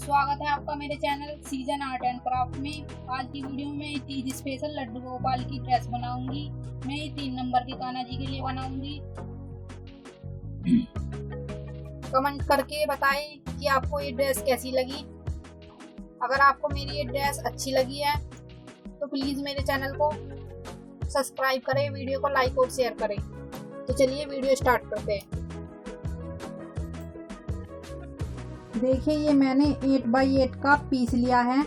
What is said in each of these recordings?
स्वागत है आपका मेरे channel season art and craft में। आज की वीडियो में तीज स्पेशल लड्डू गोपाल की ड्रेस बनाऊंगी। मैं 3 नंबर के कान्हा जी के लिए बनाऊंगी। कमेंट करके बताएं कि आपको ये ड्रेस कैसी लगी। अगर आपको मेरी ये ड्रेस अच्छी लगी है तो प्लीज़ मेरे चैनल को सब्सक्राइब करें, वीडियो को लाइक और शेयर करें। तो चलिए वीडियो स्टार्ट करते हैं। देखिए ये मैंने 8x8 का पीस लिया है।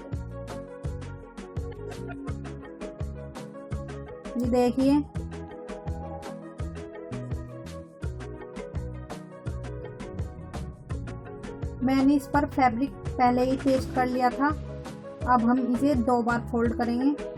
ये देखिए मैंने इस पर फैब्रिक पहले ही पेस्ट कर लिया था। अब हम इसे 2 बार फोल्ड करेंगे।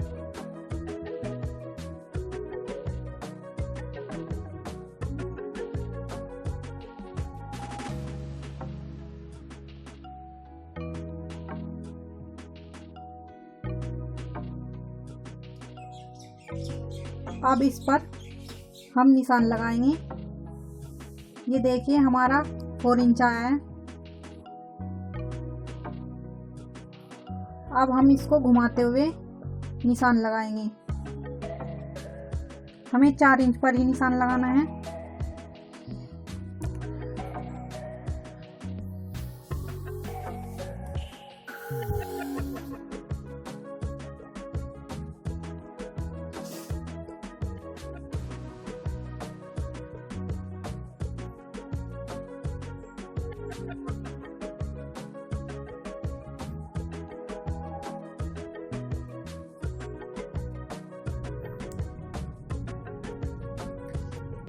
अब इस पर हम निशान लगाएंगे। ये देखिए हमारा 4 इंच आया है। अब हम इसको घुमाते हुए निशान लगाएंगे। हमें 4 इंच पर ही निशान लगाना है।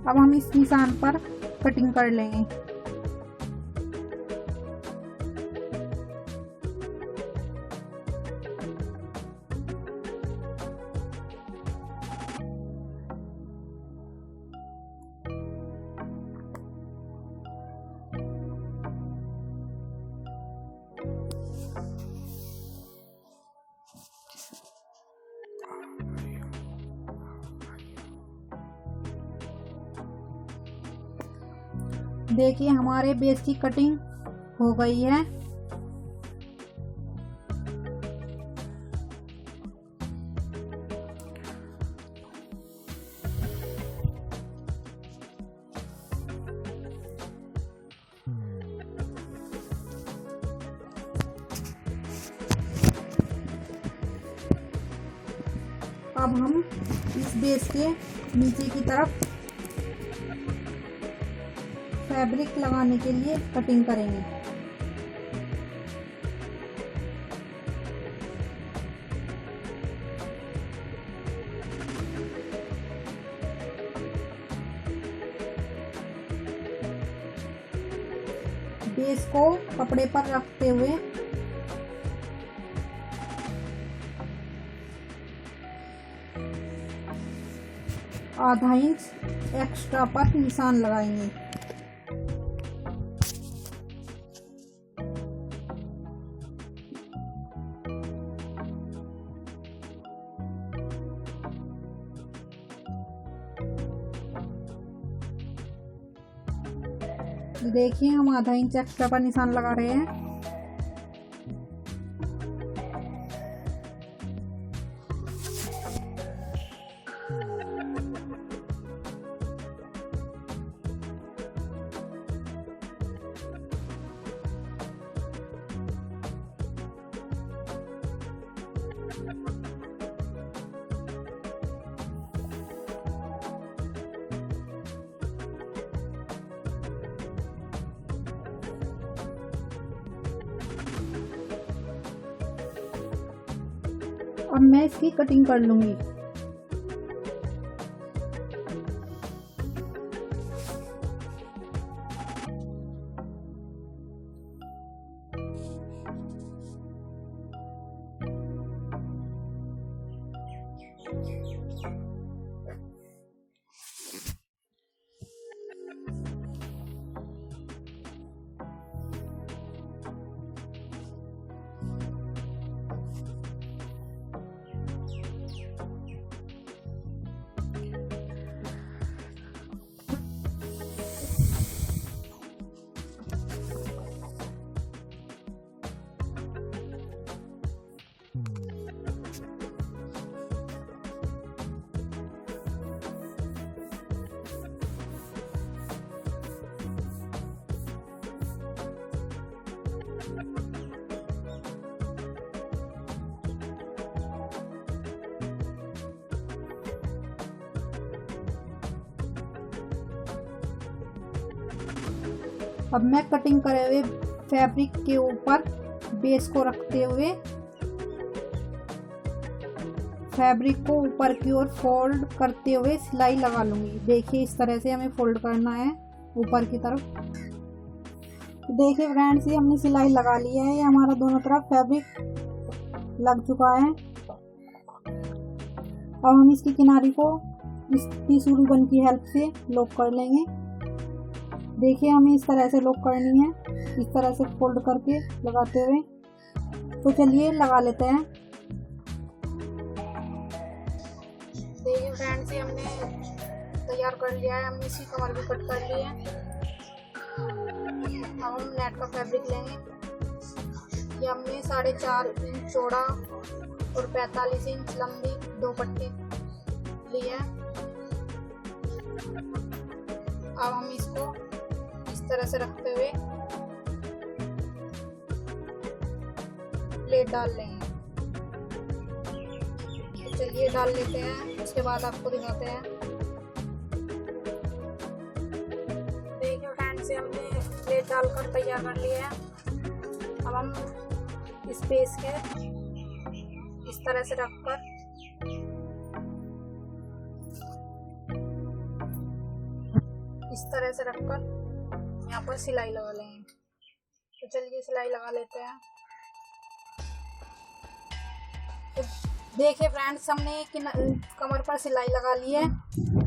अब हम इस निशान पर कटिंग कर लेंगे। देखिए हमारे बेस की कटिंग हो गई है। अब हम इस बेस के नीचे की तरफ फैब्रिक लगाने के लिए कटिंग करेंगे। बेस को कपड़े पर रखते हुए आधा इंच एक्स्ट्रा पर निशान लगाएंगे। देखिए हम आधा इंच एक्स्ट्रा पर निशान लगा रहे हैं। अब मैं इसकी कटिंग कर लूंगी। अब मैं कटिंग करे हुए फैब्रिक के ऊपर बेस को रखते हुए फैब्रिक को ऊपर की ओर फोल्ड करते हुए सिलाई लगा लूँगी। देखिए इस तरह से हमें फोल्ड करना है ऊपर की तरफ। तो देखिए फ्रेंड्स, ये हमने सिलाई लगा लिया है। ये हमारा दोनों तरफ फैब्रिक लग चुका है। अब हम इसकी किनारी को इस टिश्यू रिबन की हेल्प से लॉक कर लेंगे। देखिए हमें इस तरह से लॉक करनी है, इस तरह से फोल्ड करके लगाते हुए। तो चलिए लगा लेते हैं। देखिए फ्रेंड्स, ये हमने तैयार कर लिया है। हमने इसकी कमर भी कट कर ली है। अब हम नेट का फैब्रिक लेंगे। ये हमने 4.5 इंच चौड़ा और 45 इंच लंबी 2 पट्टी ली है। अब हम इसको इस तरह से रखते हुए प्लेट डाल लेंगे। तो चलिए डाल लेते हैं, उसके बाद आपको दिखाते हैं। देखिए फ्रेंड्स, से हमने प्लेट डालकर तैयार कर लिया है। अब हम इस बेस के इस तरह से रखकर यहाँ पर सिलाई लगा लेंगे। तो चलिए सिलाई लगा लेते हैं। तो देखिए फ्रेंड्स, हमने कमर पर सिलाई लगा ली है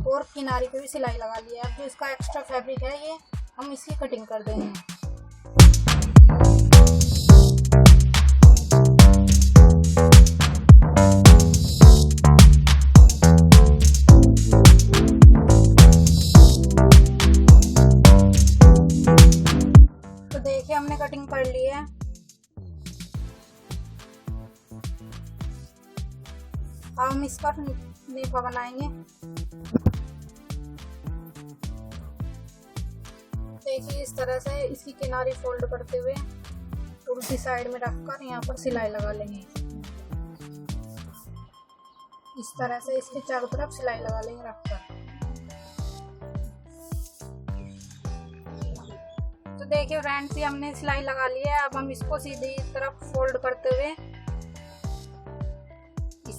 और किनारे पे भी सिलाई लगा ली है। अब जो इसका एक्स्ट्रा फैब्रिक है, ये हम इसकी कटिंग कर देंगे। हमने कटिंग कर ली है। अब हम इसका नेफा बनाएंगे। देखिए इस तरह से इसकी किनारी फोल्ड करते हुए उल्टी साइड में रखकर यहाँ पर सिलाई लगा लेंगे। इस तरह से इसके चारों तरफ सिलाई लगा लेंगे रखकर। तो देखिए फ्रेंड्स, ये हमने सिलाई लगा ली है। अब हम इसको सीधी तरफ फोल्ड करते हुए इस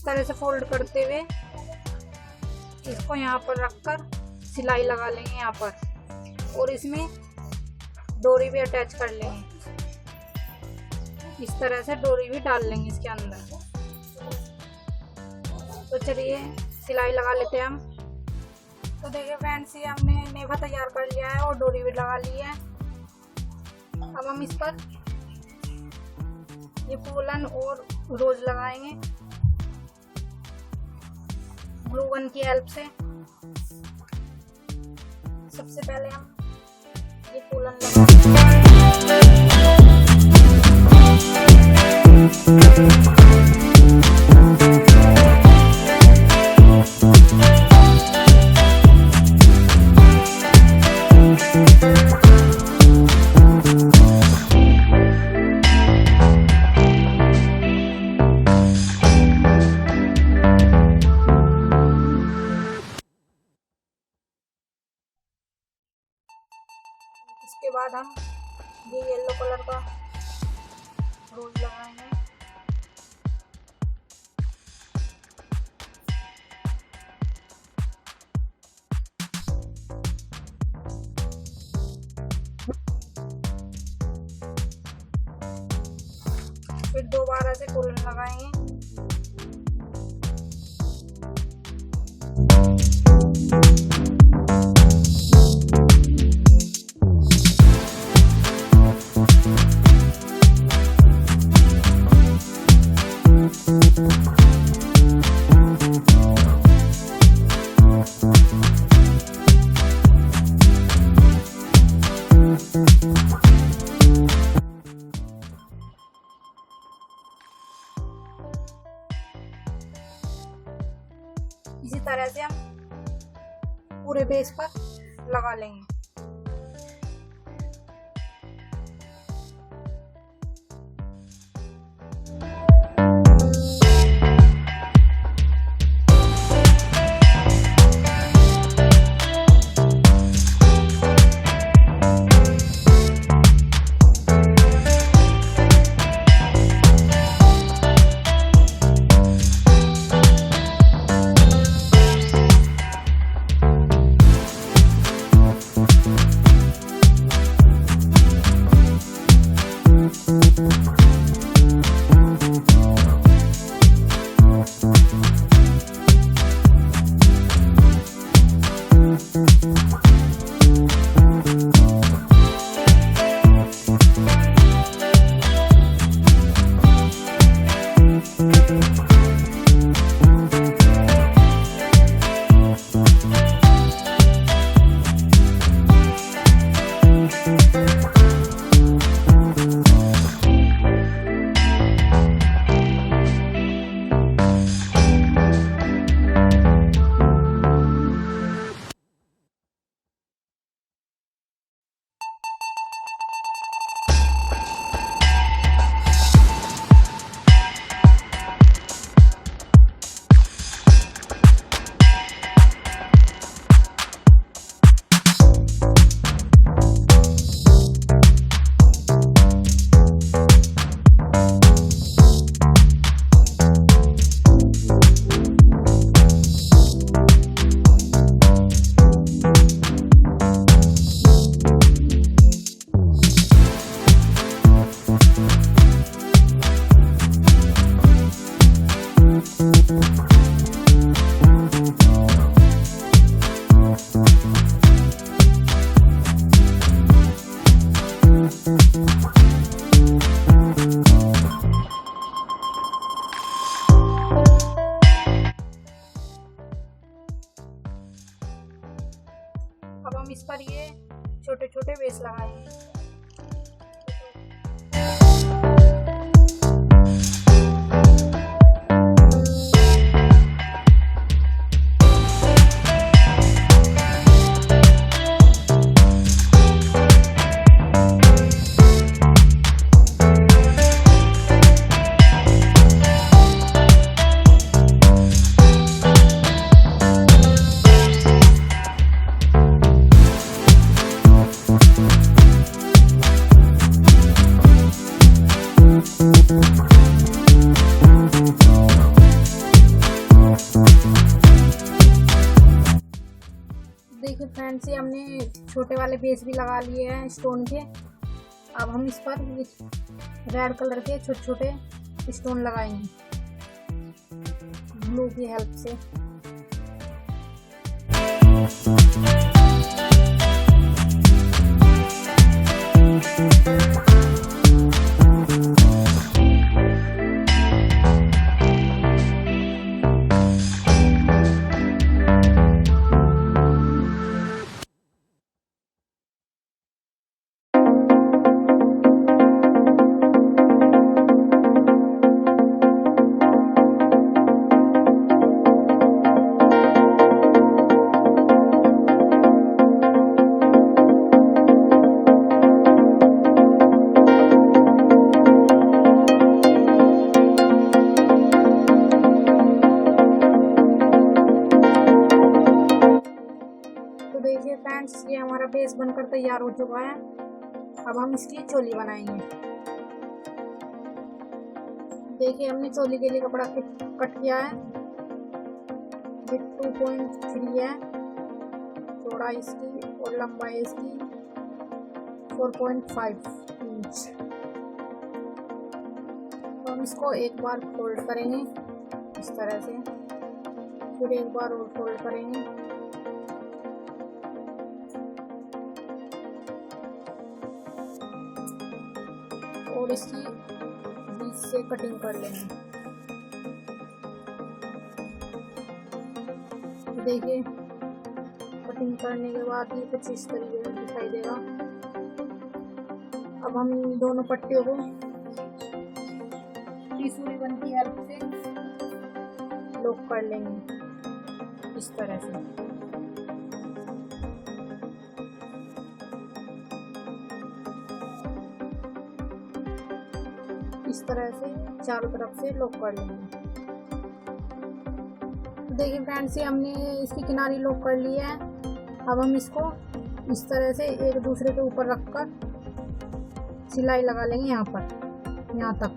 तरह से फोल्ड करते हुए इसको यहाँ पर रखकर सिलाई लगा लेंगे यहाँ पर, और इसमें डोरी भी अटैच कर लेंगे। इस तरह से डोरी भी डाल लेंगे इसके अंदर। तो चलिए सिलाई लगा लेते हैं हम। तो देखिए फ्रेंड्स, ये हमने नेफा तैयार कर लिया है और डोरी भी लगा ली है। अब हम इस पर ये फूलन और रोज लगाएंगे ग्लू गन की हेल्प से। सबसे पहले हम ये फूलन लगाएंगे। इसके बाद हम ये येलो कलर का रोज लगाएंगे। फिर दोबारा से फूलन लगाएंगे। इसी तरह से हम पूरे बेस पर लगा लेंगे। अब हम इस पर ये छोटे छोटे बेस लगाएंगे। देखिए फ्रेंड्स, ये हमने छोटे वाले बेस भी लगा लिए हैं स्टोन के। अब हम इस पर रेड कलर के छोटे छोटे स्टोन लगाएंगे ग्लू की हेल्प से। देखिए फ्रेंड्स, ये हमारा बेस बनकर तैयार हो चुका है। अब हम इसकी चोली बनाएंगे। देखिए हमने चोली के लिए कपड़ा कट किया है। ये 2.3 है चौड़ाई इसकी और लंबाई इसकी 4.5 इंच। तो हम इसको एक बार फोल्ड करेंगे इस तरह से, फिर एक बार और फोल्ड करेंगे। और इसकी बीच से कटिंग कर लेंगे। देखिए कटिंग करने के बाद ये कुछ इस तरीके से दिखाई देगा। अब हम इन दोनों पट्टियों को टिश्यू रिबन की हेल्प से लॉक कर लेंगे इस तरह से। इस तरह से चारों तरफ से लॉक कर लेंगे। देखिए फ्रेंड्स, ये हमने इसकी किनारी लॉक कर ली है। अब हम इसको इस तरह से एक दूसरे के ऊपर रखकर सिलाई लगा लेंगे यहाँ पर, यहाँ तक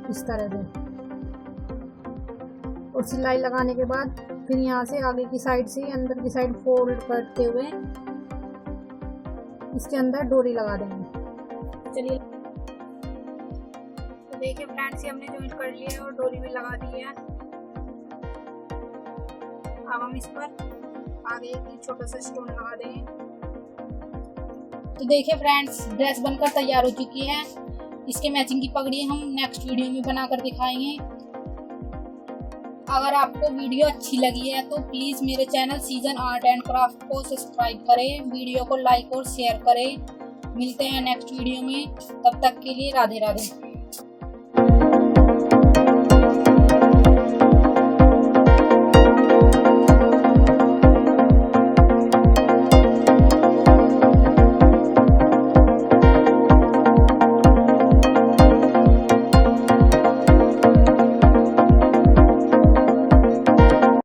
इस तरह से। और सिलाई लगाने के बाद फिर यहाँ से आगे की साइड से अंदर की साइड फोल्ड करते हुए इसके अंदर डोरी लगा देंगे। चलिए, तो देखिए फ्रेंड्स, ये हमने जॉइंट कर लिया है और डोरी भी लगा दी है। अब हम इस पर आगे एक छोटा सा स्टोन लगा देंगे। तो देखिए फ्रेंड्स, ड्रेस बनकर तैयार हो चुकी है। इसके मैचिंग की पगड़ी हम नेक्स्ट वीडियो में बनाकर दिखाएंगे। अगर आपको वीडियो अच्छी लगी है तो प्लीज़ मेरे channel season art and craft को सब्सक्राइब करें, वीडियो को लाइक और शेयर करें। मिलते हैं नेक्स्ट वीडियो में, तब तक के लिए राधे राधे।